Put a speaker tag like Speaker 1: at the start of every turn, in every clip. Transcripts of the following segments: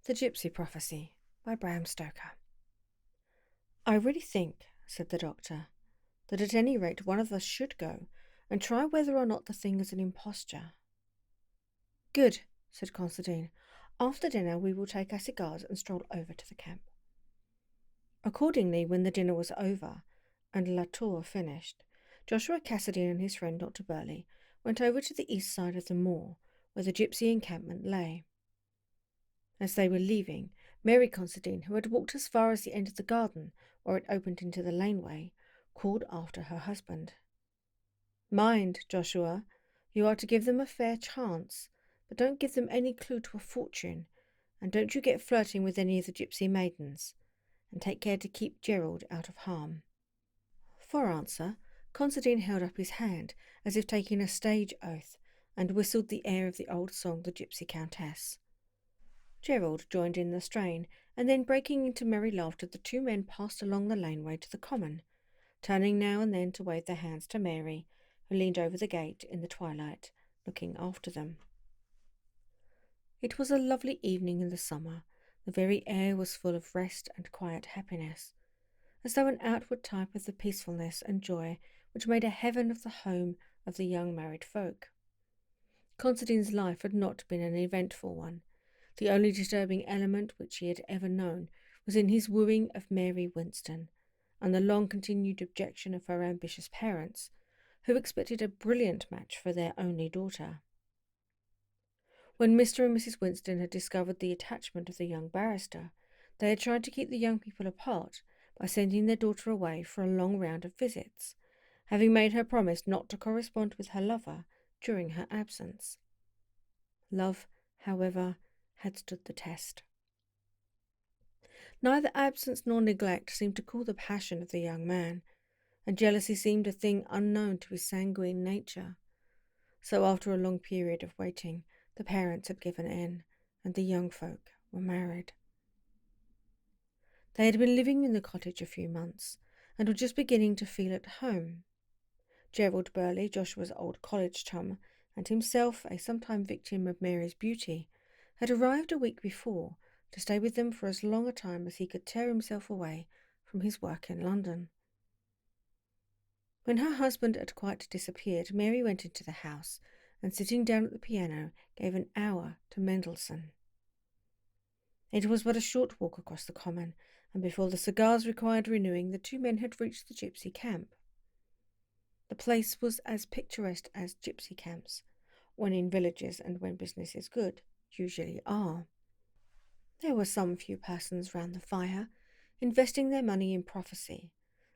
Speaker 1: The Gipsy Prophecy by Bram Stoker. I really think, said the doctor, that at any rate one of us should go and try whether or not the thing is an imposture. Good, said Considine. After dinner we will take our cigars and stroll over to the camp. Accordingly, when the dinner was over and La Tour finished, Joshua Cassidy and his friend Dr. Burley went over to the east side of the moor where the gypsy encampment lay. As they were leaving, Mary Considine, who had walked as far as the end of the garden, where it opened into the laneway, called after her husband. Mind, Joshua, you are to give them a fair chance, but don't give them any clue to a fortune, and don't you get flirting with any of the gypsy maidens, and take care to keep Gerald out of harm. For answer, Considine held up his hand, as if taking a stage oath, and whistled the air of the old song, The Gypsy Countess. Gerald joined in the strain, and then breaking into merry laughter, the two men passed along the laneway to the common, turning now and then to wave their hands to Mary, who leaned over the gate in the twilight, looking after them. It was a lovely evening in the summer. The very air was full of rest and quiet happiness, as though an outward type of the peacefulness and joy which made a heaven of the home of the young married folk. Considine's life had not been an eventful one. The only disturbing element which he had ever known was in his wooing of Mary Winston, and the long-continued objection of her ambitious parents, who expected a brilliant match for their only daughter. When Mr. and Mrs. Winston had discovered the attachment of the young barrister, they had tried to keep the young people apart by sending their daughter away for a long round of visits, having made her promise not to correspond with her lover during her absence. Love, however, had stood the test. Neither absence nor neglect seemed to cool the passion of the young man, and jealousy seemed a thing unknown to his sanguine nature. So after a long period of waiting, the parents had given in, and the young folk were married. They had been living in the cottage a few months, and were just beginning to feel at home. Gerald Burley, Joshua's old college chum, and himself a sometime victim of Mary's beauty, had arrived a week before to stay with them for as long a time as he could tear himself away from his work in London. When her husband had quite disappeared, Mary went into the house and, sitting down at the piano, gave an hour to Mendelssohn. It was but a short walk across the common, and before the cigars required renewing, the two men had reached the gypsy camp. The place was as picturesque as gypsy camps, when in villages and when business is good, usually are. There were some few persons round the fire, investing their money in prophecy,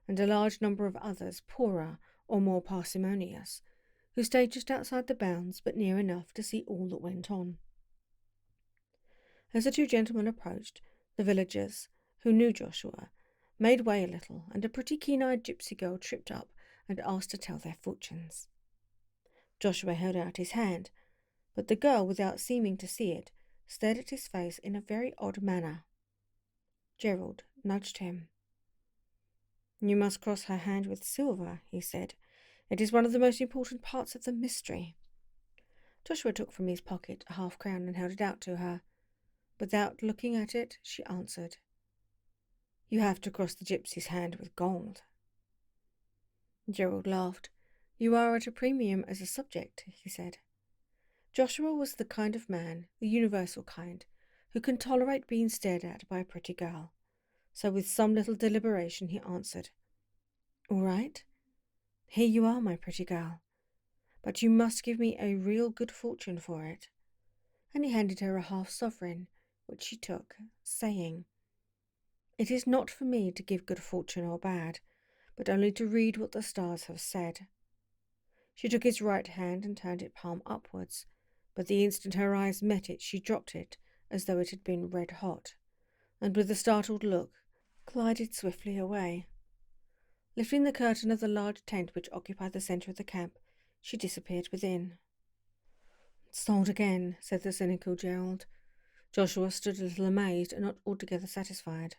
Speaker 1: and a large number of others, poorer or more parsimonious, who stayed just outside the bounds but near enough to see all that went on. As the two gentlemen approached, the villagers, who knew Joshua, made way a little, and a pretty keen-eyed gypsy girl tripped up and asked to tell their fortunes. Joshua held out his hand, but the girl, without seeming to see it, stared at his face in a very odd manner. Gerald nudged him. "You must cross her hand with silver," he said. "It is one of the most important parts of the mystery." Joshua took from his pocket a half-crown and held it out to her. Without looking at it, she answered, "You have to cross the gypsy's hand with gold." Gerald laughed. "You are at a premium as a subject," he said. Joshua was the kind of man, the universal kind, who can tolerate being stared at by a pretty girl. So with some little deliberation he answered, "All right. Here you are, my pretty girl. But you must give me a real good fortune for it." And he handed her a half-sovereign, which she took, saying, "It is not for me to give good fortune or bad, but only to read what the stars have said." She took his right hand and turned it palm upwards, but the instant her eyes met it, she dropped it as though it had been red hot, and with a startled look, glided swiftly away. Lifting the curtain of the large tent which occupied the centre of the camp, she disappeared within. "Sold again," said the cynical Gerald. Joshua stood a little amazed and not altogether satisfied.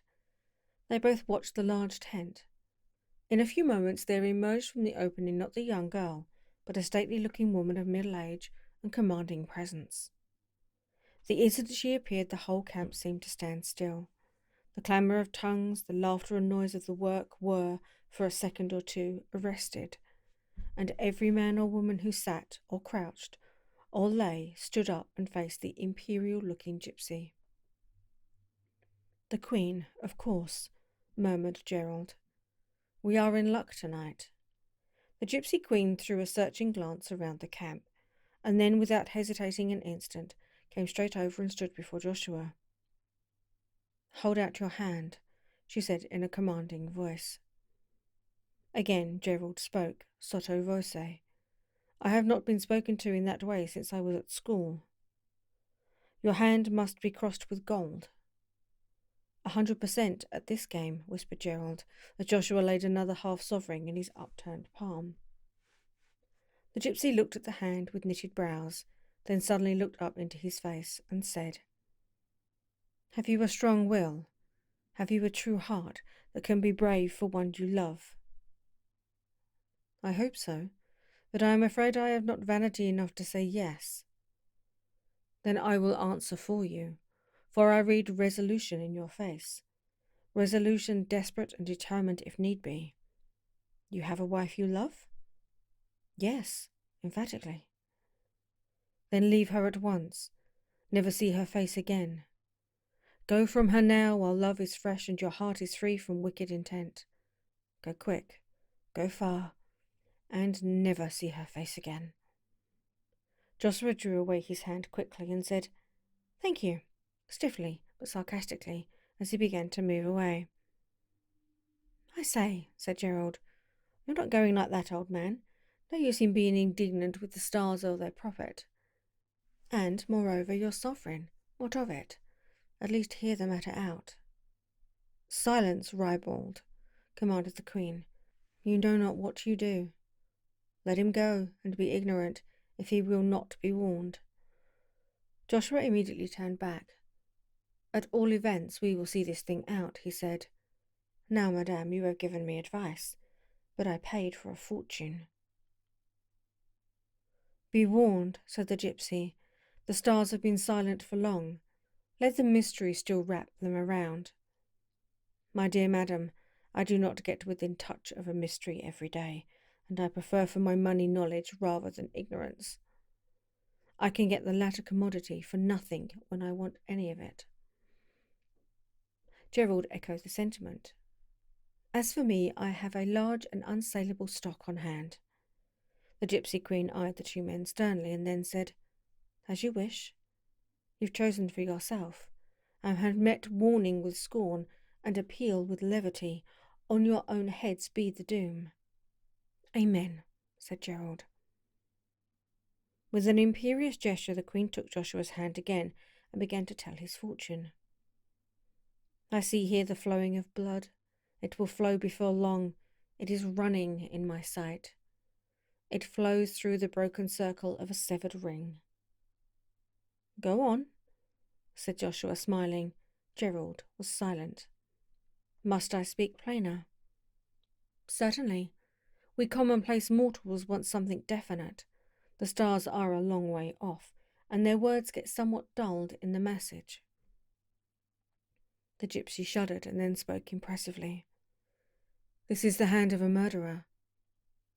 Speaker 1: They both watched the large tent. In a few moments there emerged from the opening not the young girl, but a stately-looking woman of middle age and commanding presence. The instant she appeared, the whole camp seemed to stand still. The clamour of tongues, the laughter and noise of the work were, for a second or two, arrested, and every man or woman who sat, or crouched, or lay, stood up and faced the imperial-looking Gipsy. "The Queen, of course," murmured Gerald. "We are in luck tonight." The Gipsy Queen threw a searching glance around the camp, and then, without hesitating an instant, came straight over and stood before Joshua. "Hold out your hand," she said in a commanding voice. Again Gerald spoke, sotto voce. "I have not been spoken to in that way since I was at school." "Your hand must be crossed with gold." 100% at this game," whispered Gerald, as Joshua laid another half-sovereign in his upturned palm. The Gipsy looked at the hand with knitted brows, then suddenly looked up into his face and said, "Have you a strong will? Have you a true heart that can be brave for one you love?" "I hope so, but I am afraid I have not vanity enough to say yes." "Then I will answer for you, for I read resolution in your face. Resolution desperate and determined if need be. You have a wife you love?" "Yes," emphatically. "Then leave her at once. Never see her face again. Go from her now while love is fresh and your heart is free from wicked intent. Go quick, go far, and never see her face again." Joshua drew away his hand quickly and said, "Thank you," stiffly but sarcastically, as he began to move away. "I say," said Gerald, "you're not going like that, old man. No use in being indignant with the stars or their prophet. And, moreover, you're sovereign. What of it? At least hear the matter out." "Silence, ribald," commanded the Queen. "You know not what you do. Let him go, and be ignorant, if he will not be warned." Joshua immediately turned back. "At all events, we will see this thing out," he said. "Now, madame, you have given me advice, but I paid for a fortune." "Be warned," said the Gipsy. "The stars have been silent for long. Let the mystery still wrap them around." "My dear madam, I do not get within touch of a mystery every day, and I prefer for my money knowledge rather than ignorance. I can get the latter commodity for nothing when I want any of it." Gerald echoed the sentiment. "As for me, I have a large and unsaleable stock on hand." The Gipsy Queen eyed the two men sternly and then said, "As you wish. You've chosen for yourself, and have met warning with scorn and appeal with levity. On your own heads be the doom." "Amen," said Gerald. With an imperious gesture, the Queen took Joshua's hand again and began to tell his fortune. "I see here the flowing of blood. It will flow before long. It is running in my sight. It flows through the broken circle of a severed ring." "Go on," said Joshua, smiling. Gerald was silent. "Must I speak plainer?" "Certainly. We commonplace mortals want something definite. The stars are a long way off, and their words get somewhat dulled in the message." The Gipsy shuddered and then spoke impressively. "This is the hand of a murderer.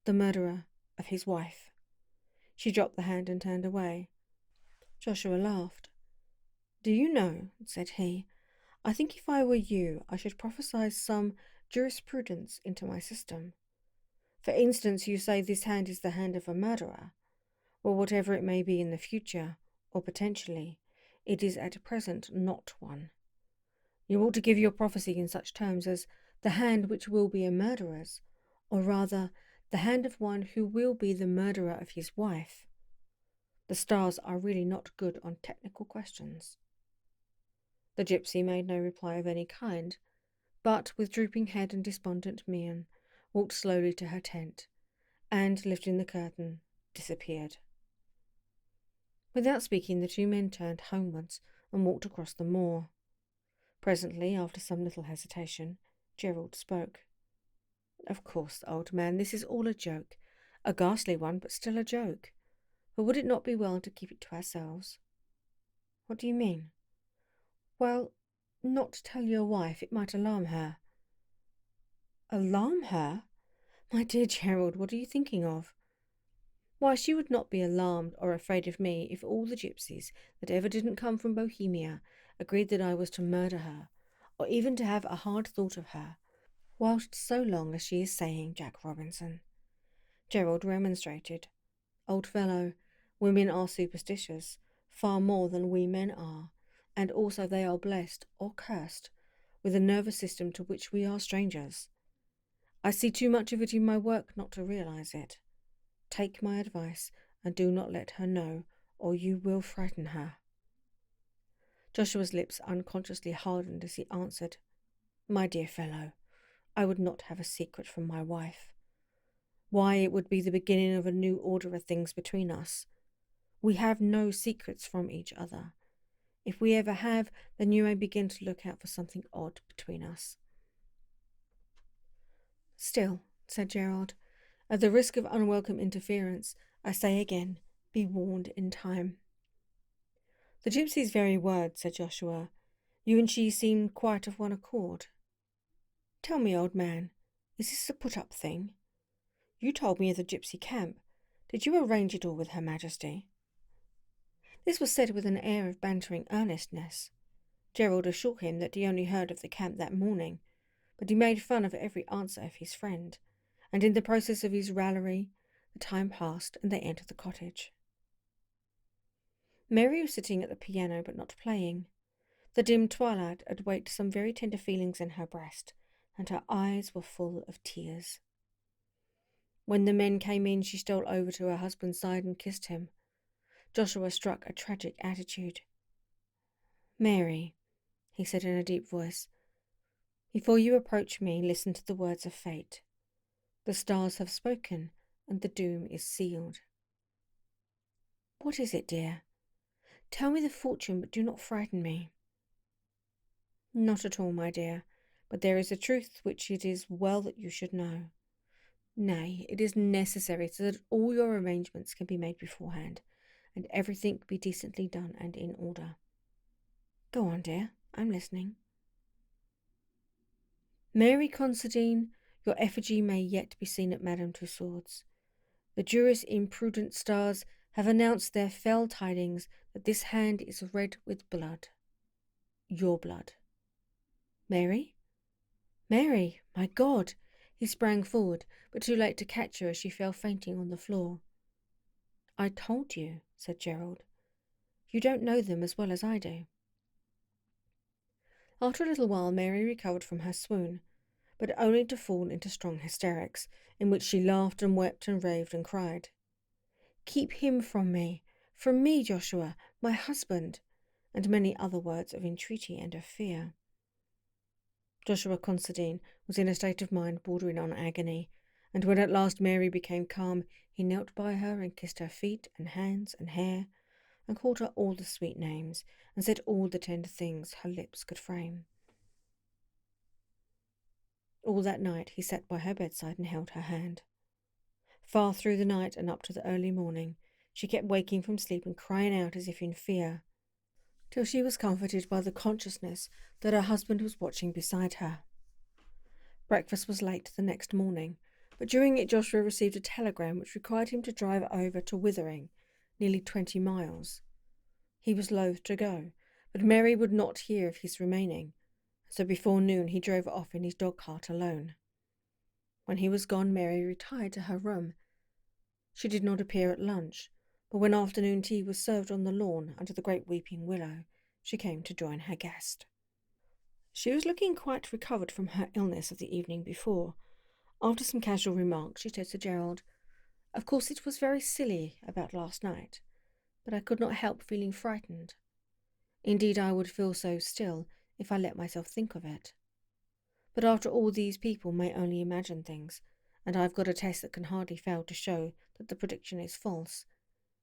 Speaker 1: The murderer of his wife." She dropped the hand and turned away. Joshua laughed. "Do you know," said he, "I think if I were you, I should prophesy some jurisprudence into my system. For instance, you say this hand is the hand of a murderer. Well, whatever it may be in the future, or potentially, it is at present not one. You ought to give your prophecy in such terms as the hand which will be a murderer's, or rather, the hand of one who will be the murderer of his wife. The stars are really not good on technical questions." The Gipsy made no reply of any kind, but, with drooping head and despondent mien, walked slowly to her tent, and, lifting the curtain, disappeared. Without speaking, the two men turned homewards and walked across the moor. Presently, after some little hesitation, Gerald spoke. "Of course, old man, this is all a joke, a ghastly one, but still a joke. But would it not be well to keep it to ourselves?" What do you mean? Well, not to tell your wife, it might alarm her. Alarm her? My dear Gerald, what are you thinking of? Why, she would not be alarmed or afraid of me if all the gypsies that ever didn't come from Bohemia agreed that I was to murder her, or even to have a hard thought of her, whilst so long as she is saying Jack Robinson. Gerald remonstrated. Old fellow, women are superstitious, far more than we men are, and also they are blessed, or cursed, with a nervous system to which we are strangers. I see too much of it in my work not to realize it. Take my advice and do not let her know, or you will frighten her. Joshua's lips unconsciously hardened as he answered, My dear fellow, I would not have a secret from my wife. Why, it would be the beginning of a new order of things between us. We have no secrets from each other. If we ever have, then you may begin to look out for something odd between us. Still, said Gerald, at the risk of unwelcome interference, I say again, be warned in time. The gypsy's very words, said Joshua. You and she seem quite of one accord. Tell me, old man, is this a put-up thing? You told me of the gypsy camp. Did you arrange it all with Her Majesty? This was said with an air of bantering earnestness. Gerald assured him that he only heard of the camp that morning, but he made fun of every answer of his friend, and in the process of his raillery, the time passed and they entered the cottage. Mary was sitting at the piano but not playing. The dim twilight had waked some very tender feelings in her breast, and her eyes were full of tears. When the men came in, she stole over to her husband's side and kissed him. Joshua struck a tragic attitude. Mary, he said in a deep voice, before you approach me, listen to the words of fate. The stars have spoken, and the doom is sealed. What is it, dear? Tell me the fortune, but do not frighten me. Not at all, my dear, but there is a truth which it is well that you should know. Nay, it is necessary so that all your arrangements can be made beforehand, and everything be decently done and in order. Go on, dear, I'm listening. Mary Considine, your effigy may yet be seen at Madame Tussaud's. The Juris imprudent stars have announced their fell tidings that this hand is red with blood. Your blood. Mary? Mary, my God! He sprang forward, but too late to catch her as she fell fainting on the floor. I told you, said Gerald. You don't know them as well as I do. After a little while Mary recovered from her swoon, but only to fall into strong hysterics, in which she laughed and wept and raved and cried. Keep him from me, Joshua, my husband, and many other words of entreaty and of fear. Joshua Considine was in a state of mind bordering on agony, and when at last Mary became calm, he knelt by her and kissed her feet and hands and hair, and called her all the sweet names, and said all the tender things her lips could frame. All that night he sat by her bedside and held her hand. Far through the night and up to the early morning, she kept waking from sleep and crying out as if in fear, till she was comforted by the consciousness that her husband was watching beside her. Breakfast was late the next morning, but during it Joshua received a telegram which required him to drive over to Withering, nearly 20 miles. He was loath to go, but Mary would not hear of his remaining, so before noon he drove off in his dog-cart alone. When he was gone, Mary retired to her room. She did not appear at lunch, but when afternoon tea was served on the lawn under the great weeping willow, she came to join her guest. She was looking quite recovered from her illness of the evening before. After some casual remarks, she said to Gerald, Of course it was very silly about last night, but I could not help feeling frightened. Indeed, I would feel so still if I let myself think of it. But after all, these people may only imagine things, and I've got a test that can hardly fail to show that the prediction is false,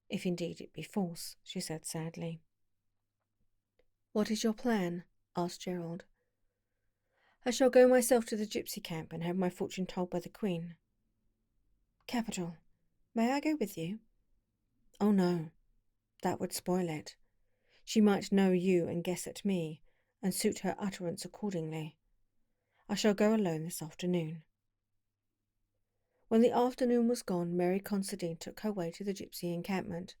Speaker 1: if indeed it be false, she said sadly. What is your plan? Asked Gerald. I shall go myself to the gypsy camp and have my fortune told by the Queen. Capital. May I go with you? Oh no, that would spoil it. She might know you and guess at me, and suit her utterance accordingly. I shall go alone this afternoon." When the afternoon was gone, Mary Considine took her way to the Gipsy encampment.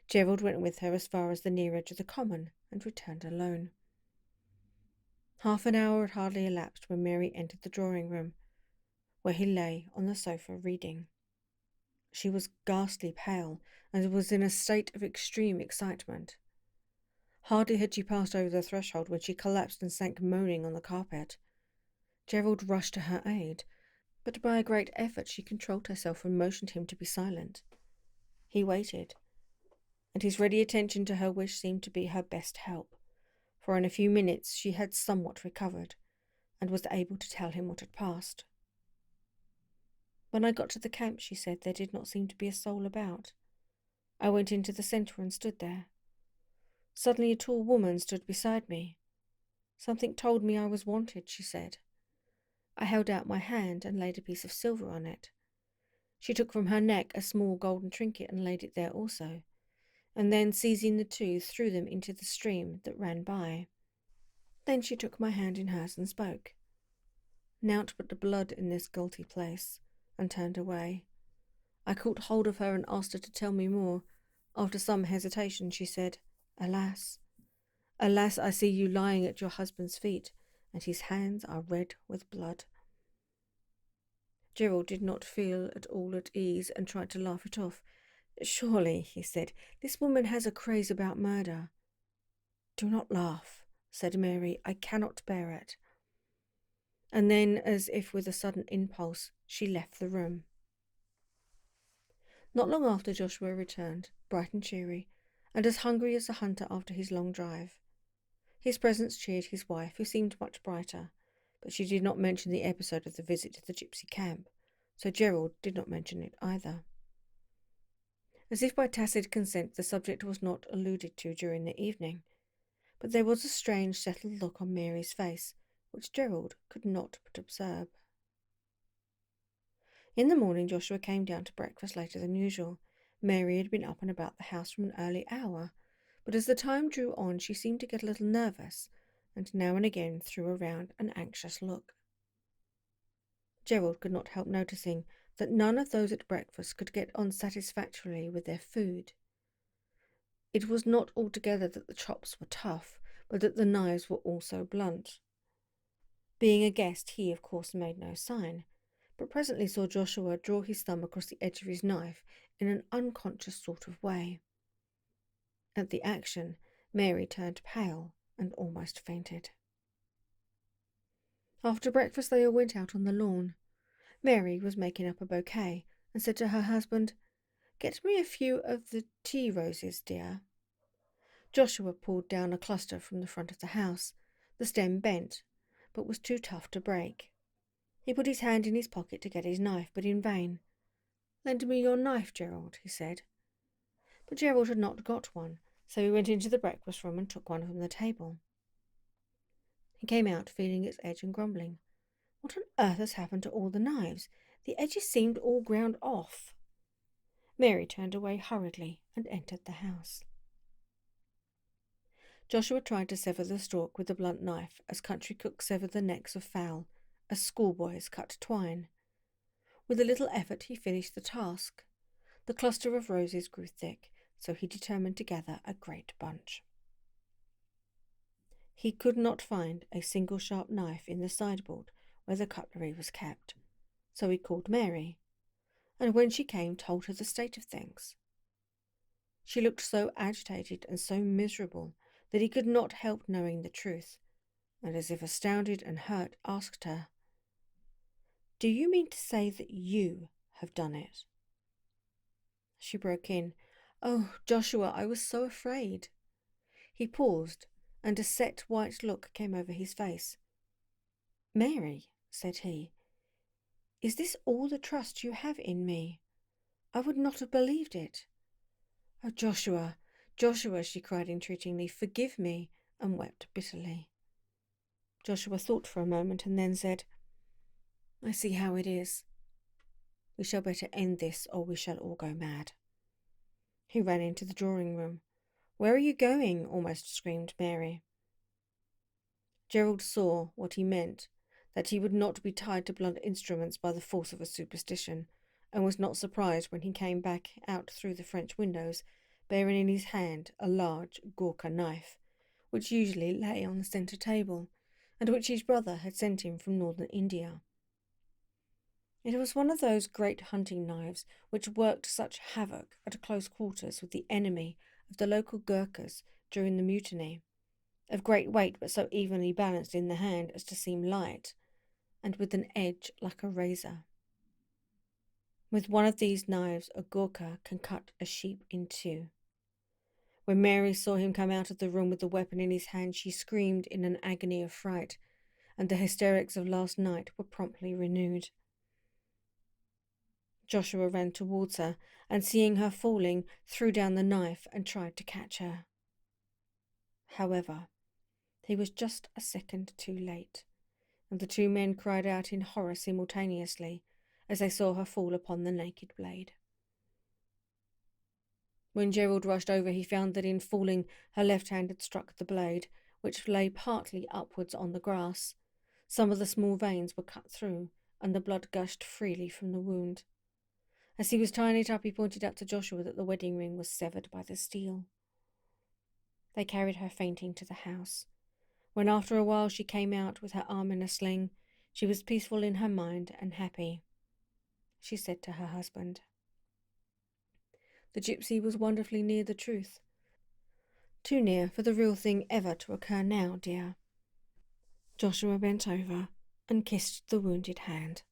Speaker 1: Gerald went with her as far as the near edge of the common, and returned alone. Half an hour had hardly elapsed when Mary entered the drawing-room, where he lay on the sofa reading. She was ghastly pale, and was in a state of extreme excitement. Hardly had she passed over the threshold when she collapsed and sank moaning on the carpet. Gerald rushed to her aid, but by a great effort she controlled herself and motioned him to be silent. He waited, and his ready attention to her wish seemed to be her best help, for in a few minutes she had somewhat recovered, and was able to tell him what had passed. "When I got to the camp," she said, "there did not seem to be a soul about. I went into the centre and stood there. Suddenly a tall woman stood beside me. Something told me I was wanted," she said. I held out my hand and laid a piece of silver on it. She took from her neck a small golden trinket and laid it there also, and then, seizing the two, threw them into the stream that ran by. Then she took my hand in hers and spoke. "Nought but the blood in this guilty place," and turned away. I caught hold of her and asked her to tell me more. After some hesitation, she said, "Alas, alas, I see you lying at your husband's feet, and his hands are red with blood." Gerald did not feel at all at ease and tried to laugh it off. "Surely," he said, "this woman has a craze about murder." "Do not laugh," said Mary. "I cannot bear it." And then, as if with a sudden impulse, she left the room. Not long after, Joshua returned, bright and cheery, and as hungry as a hunter after his long drive. His presence cheered his wife, who seemed much brighter, but she did not mention the episode of the visit to the Gipsy camp, so Gerald did not mention it either. As if by tacit consent, the subject was not alluded to during the evening, but there was a strange, settled look on Mary's face, which Gerald could not but observe. In the morning, Joshua came down to breakfast later than usual. Mary had been up and about the house from an early hour, but as the time drew on, she seemed to get a little nervous, and now and again threw around an anxious look. Gerald could not help noticing that none of those at breakfast could get on satisfactorily with their food. It was not altogether that the chops were tough, but that the knives were also blunt. Being a guest, he of course made no sign, but presently saw Joshua draw his thumb across the edge of his knife in an unconscious sort of way. At the action, Mary turned pale and almost fainted. After breakfast they all went out on the lawn. Mary was making up a bouquet and said to her husband, "Get me a few of the tea roses, dear." Joshua pulled down a cluster from the front of the house. The stem bent, but was too tough to break. He put his hand in his pocket to get his knife, but in vain. "Lend me your knife, Gerald," he said. But Gerald had not got one, so he went into the breakfast room and took one from the table. He came out feeling its edge and grumbling. "What on earth has happened to all the knives? The edges seemed all ground off." Mary turned away hurriedly and entered the house. Joshua tried to sever the stalk with the blunt knife, as country cooks sever the necks of fowl, as schoolboys cut twine. With a little effort he finished the task. The cluster of roses grew thick, so he determined to gather a great bunch. He could not find a single sharp knife in the sideboard where the cutlery was kept, so he called Mary, and when she came told her the state of things. She looked so agitated and so miserable that he could not help knowing the truth, and as if astounded and hurt, asked her, "Do you mean to say that you have done it?" She broke in, "Oh, Joshua, I was so afraid." He paused, and a set white look came over his face. "Mary," said he, "is this all the trust you have in me? I would not have believed it." "Oh, Joshua, Joshua," she cried entreatingly, "forgive me," and wept bitterly. Joshua thought for a moment and then said, "I see how it is. We shall better end this or we shall all go mad." He ran into the drawing-room. "Where are you going?" almost screamed Mary. Gerald saw what he meant, that he would not be tied to blunt instruments by the force of a superstition, and was not surprised when he came back out through the French windows, bearing in his hand a large Gurkha knife, which usually lay on the centre table, and which his brother had sent him from northern India. It was one of those great hunting knives which worked such havoc at close quarters with the enemy of the local Gurkhas during the mutiny, of great weight but so evenly balanced in the hand as to seem light, and with an edge like a razor. With one of these knives a Gurkha can cut a sheep in two. When Mary saw him come out of the room with the weapon in his hand, she screamed in an agony of fright, and the hysterics of last night were promptly renewed. Joshua ran towards her, and seeing her falling, threw down the knife and tried to catch her. However, he was just a second too late, and the two men cried out in horror simultaneously as they saw her fall upon the naked blade. When Gerald rushed over, he found that in falling her left hand had struck the blade, which lay partly upwards on the grass. Some of the small veins were cut through, and the blood gushed freely from the wound. As he was tying it up, he pointed out to Joshua that the wedding ring was severed by the steel. They carried her fainting to the house. When after a while she came out with her arm in a sling, she was peaceful in her mind and happy. She said to her husband, "The gypsy was wonderfully near the truth. Too near for the real thing ever to occur now, dear." Joshua bent over and kissed the wounded hand.